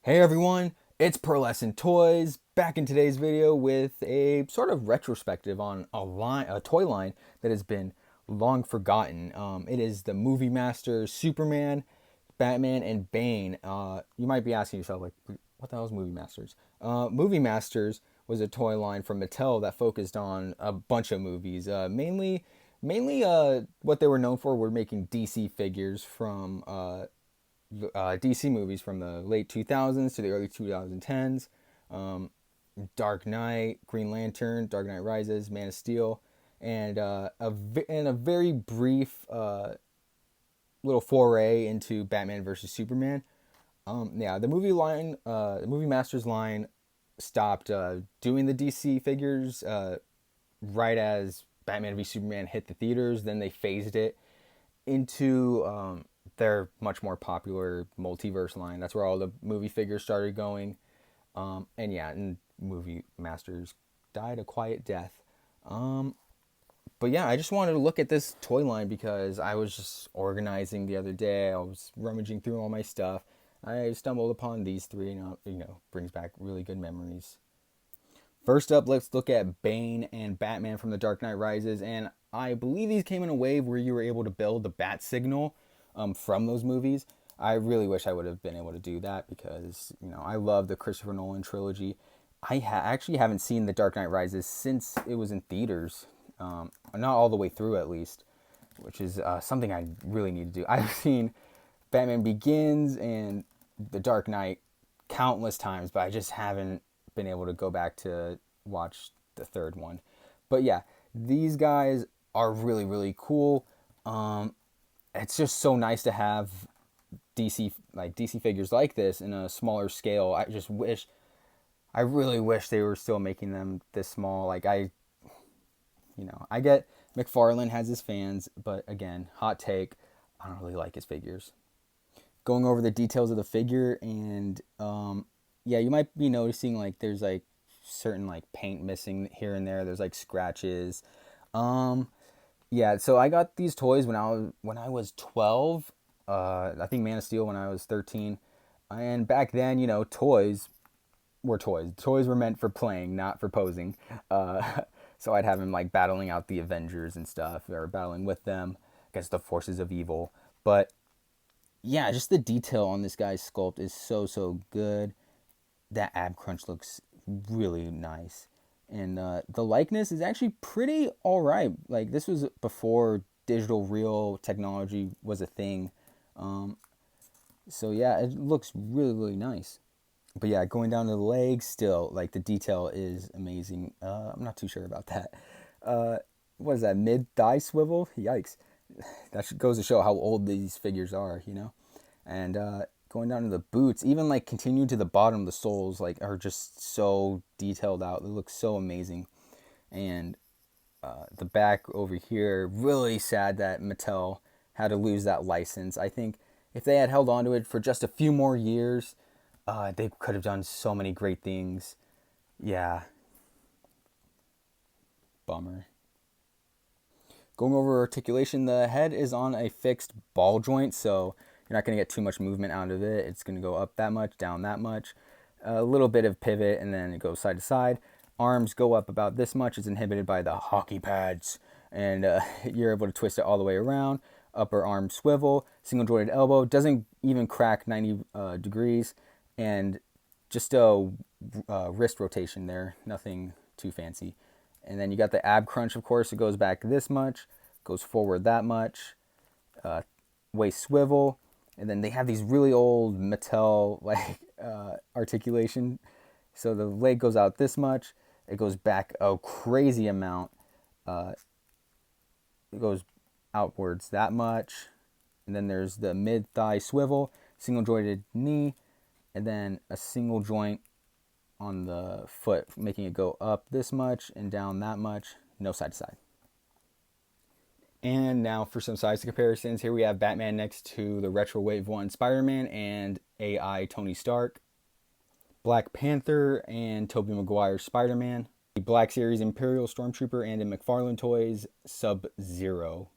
Hey everyone, it's Pearlescent Toys back in today's video with a sort of retrospective on a toy line that has been long forgotten. It is the Movie Masters Superman, Batman, and Bane. You might be asking yourself, like, what the hell is Movie Masters? Movie Masters was a toy line from Mattel that focused on a bunch of movies, mainly what they were known for were making DC figures from DC movies from the late 2000s to the early 2010s. Um, Dark Knight, Green Lantern, Dark Knight Rises, Man of Steel, and a very brief little foray into Batman versus Superman. Yeah, the movie Masters line stopped doing the DC figures right as Batman v Superman hit the theaters. Then they phased it into their much more popular multiverse line. That's where all the movie figures started going. And yeah, and movie masters died a quiet death. Um, but yeah, I just wanted to look at this toy line because I was just organizing the other day. I was rummaging through all my stuff. I stumbled upon these three, and brings back really good memories. First up, let's look at Bane and Batman from The Dark Knight Rises. And I believe these came in a wave where you were able to build the bat signal from those movies. I really wish I would have been able to do that because, I love the Christopher Nolan trilogy. Actually haven't seen The Dark Knight Rises since it was in theaters. Not all the way through, at least, which is something I really need to do. I've seen Batman Begins and The Dark Knight countless times, but I just haven't been able to go back to watch the third one. But yeah, these guys are really, really cool. It's just so nice to have DC figures like this in a smaller scale. I really wish they were still making them this small. I get McFarlane has his fans, but again, hot take, I don't really like his figures. Going over the details of the figure, and yeah, you might be noticing like there's like certain like paint missing here and there. There's like scratches. Um, yeah, so I got these toys when I was 12. I think Man of Steel when I was 13. And back then, toys were toys. Toys were meant for playing, not for posing. So I'd have him like battling out the Avengers and stuff, or battling with them against the forces of evil. But yeah, just the detail on this guy's sculpt is so good. That ab crunch looks really nice, and the likeness is actually pretty all right. Like this was before digital real technology was a thing, so yeah, it looks really nice. But yeah, going down to the legs, still like the detail is amazing. I'm not too sure about that. Uh, what is that, mid thigh swivel? Yikes! That goes to show how old these figures are. And going down to the boots, even like continuing to the bottom, the soles like are just so detailed out. They look so amazing. And the back over here, really sad that Mattel had to lose that license. I think if they had held on to it for just a few more years, they could have done so many great things. Yeah, bummer. Going over articulation, the head is on a fixed ball joint, so you're not going to get too much movement out of it. It's going to go up that much, down that much, a little bit of pivot, and then it goes side to side. Arms go up about this much. It's inhibited by the hockey pads, and you're able to twist it all the way around. Upper arm swivel, single jointed elbow, doesn't even crack 90 degrees, and just a wrist rotation there, nothing too fancy. And then you got the ab crunch, of course. It goes back this much, goes forward that much, uh, waist swivel. And then they have these really old Mattel like articulation. So the leg goes out this much, it goes back a crazy amount. Uh, it goes outwards that much. And then there's the mid thigh swivel, single jointed knee, and then a single joint on the foot, making it go up this much and down that much, no side to side. And now for some size comparisons. Here we have Batman next to the Retro Wave 1 Spider-Man and AI Tony Stark. Black Panther and Tobey Maguire's Spider-Man. The Black Series Imperial Stormtrooper and in McFarlane Toys Sub-Zero.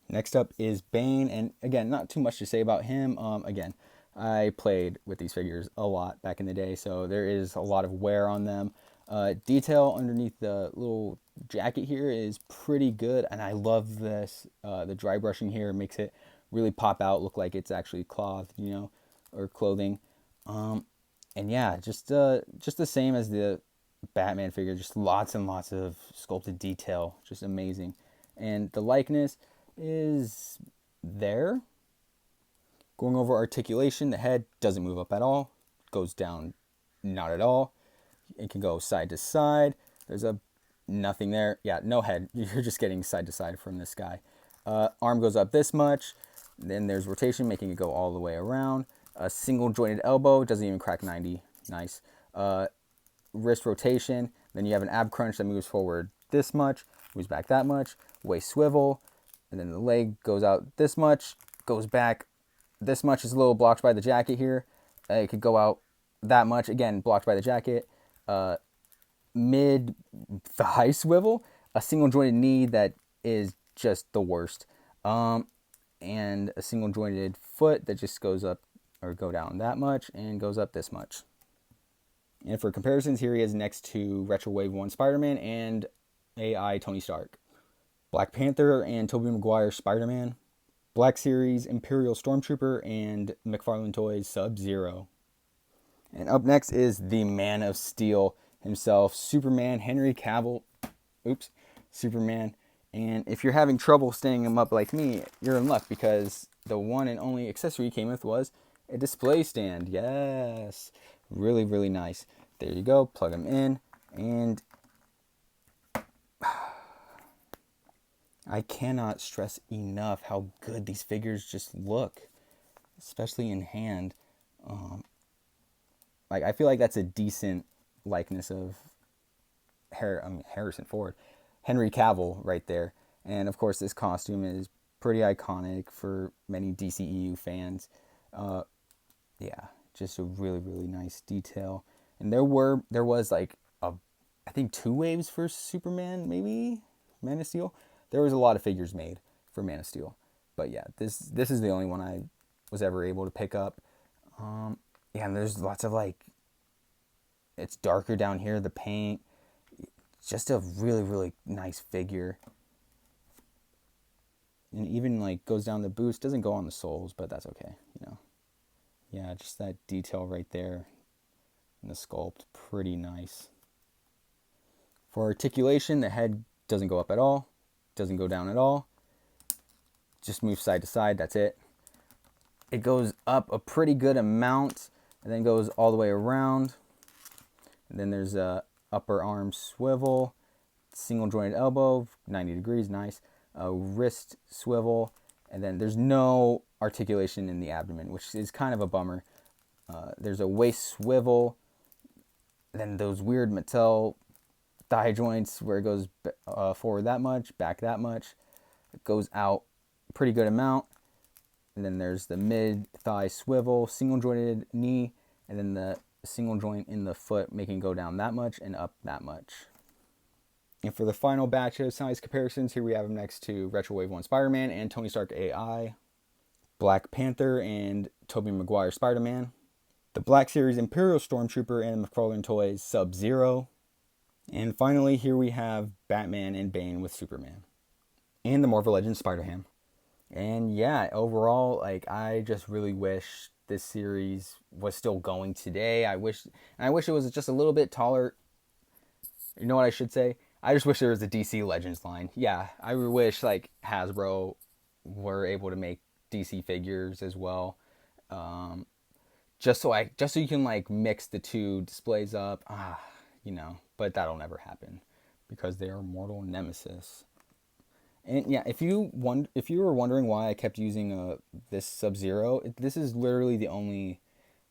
Next up is Bane, and again, not too much to say about him. Again, I played with these figures a lot back in the day, so there is a lot of wear on them. Detail underneath the little jacket here is pretty good, and I love this. The dry brushing here makes it really pop out, look like it's actually cloth, or clothing. And yeah, just the same as the Batman figure, just lots and lots of sculpted detail, just amazing. And the likeness is there. Going over articulation, the head doesn't move up at all, goes down not at all. It can go side to side. There's nothing there. Yeah, no head. You're just getting side to side from this guy. Arm goes up this much. Then there's rotation, making it go all the way around. A single jointed elbow, doesn't even crack 90. Nice. Wrist rotation. Then you have an ab crunch that moves forward this much, moves back that much. Waist swivel. And then the leg goes out this much, goes back this much. Is a little blocked by the jacket here. It could go out that much, again blocked by the jacket. Mid thigh swivel, a single jointed knee that is just the worst, and a single jointed foot that just goes up or go down that much and goes up this much. And for comparisons, here he is next to Retro Wave 1 Spider-Man and AI Tony Stark. Black Panther and Tobey Maguire Spider-Man. Black Series Imperial Stormtrooper and McFarlane Toys Sub-Zero. And up next is the Man of Steel himself, Superman, Henry Cavill. Superman. And if you're having trouble staying him up like me, you're in luck, because the one and only accessory he came with was a display stand. Yes. Really, really nice. There you go. Plug him in. And I cannot stress enough how good these figures just look, especially in hand. I feel like that's a decent likeness of Harrison Ford, Henry Cavill right there. And of course, this costume is pretty iconic for many DCEU fans. Yeah, just a really, really nice detail. And there was like I think 2 waves for Superman, maybe Man of Steel. There was a lot of figures made for Man of Steel, but yeah, this is the only one I was ever able to pick up. Yeah, and there's lots of it's darker down here, the paint. Just a really, really nice figure. And even goes down the boots, doesn't go on the soles, but that's okay, Yeah, just that detail right there. And the sculpt, pretty nice. For articulation, the head doesn't go up at all, doesn't go down at all. Just moves side to side, that's it. It goes up a pretty good amount, and then goes all the way around. And then there's a upper arm swivel, single jointed elbow, 90 degrees, nice. A wrist swivel, and then there's no articulation in the abdomen, which is kind of a bummer. There's a waist swivel, then those weird Mattel thigh joints where it goes forward that much, back that much. It goes out a pretty good amount. And then there's the mid thigh swivel, single jointed knee, and then the single joint in the foot, making it go down that much and up that much. And for the final batch of size comparisons, here we have them next to Retro Wave 1 Spider-Man and Tony Stark AI, Black Panther and Tobey Maguire Spider-Man, the Black Series Imperial Stormtrooper and McFarlane Toys Sub-Zero, and finally here we have Batman and Bane with Superman, and the Marvel Legends Spider-Ham. And yeah, overall, I just really wish this series was still going today. I wish it was just a little bit taller. You know what I should say? I just wish there was a DC Legends line. Yeah, I wish Hasbro were able to make DC figures as well. Just so you can mix the two displays up. But that'll never happen because they are mortal nemesis. And yeah, if you were wondering why I kept using this Sub-Zero, this is literally the only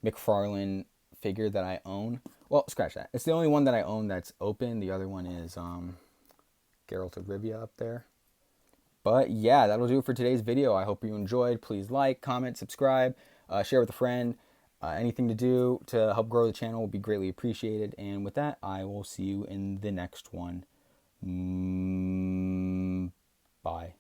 McFarlane figure that I own. Well, scratch that. It's the only one that I own that's open. The other one is Geralt of Rivia up there. But yeah, that'll do it for today's video. I hope you enjoyed. Please like, comment, subscribe, share with a friend. Anything to do to help grow the channel will be greatly appreciated. And with that, I will see you in the next one. Bye.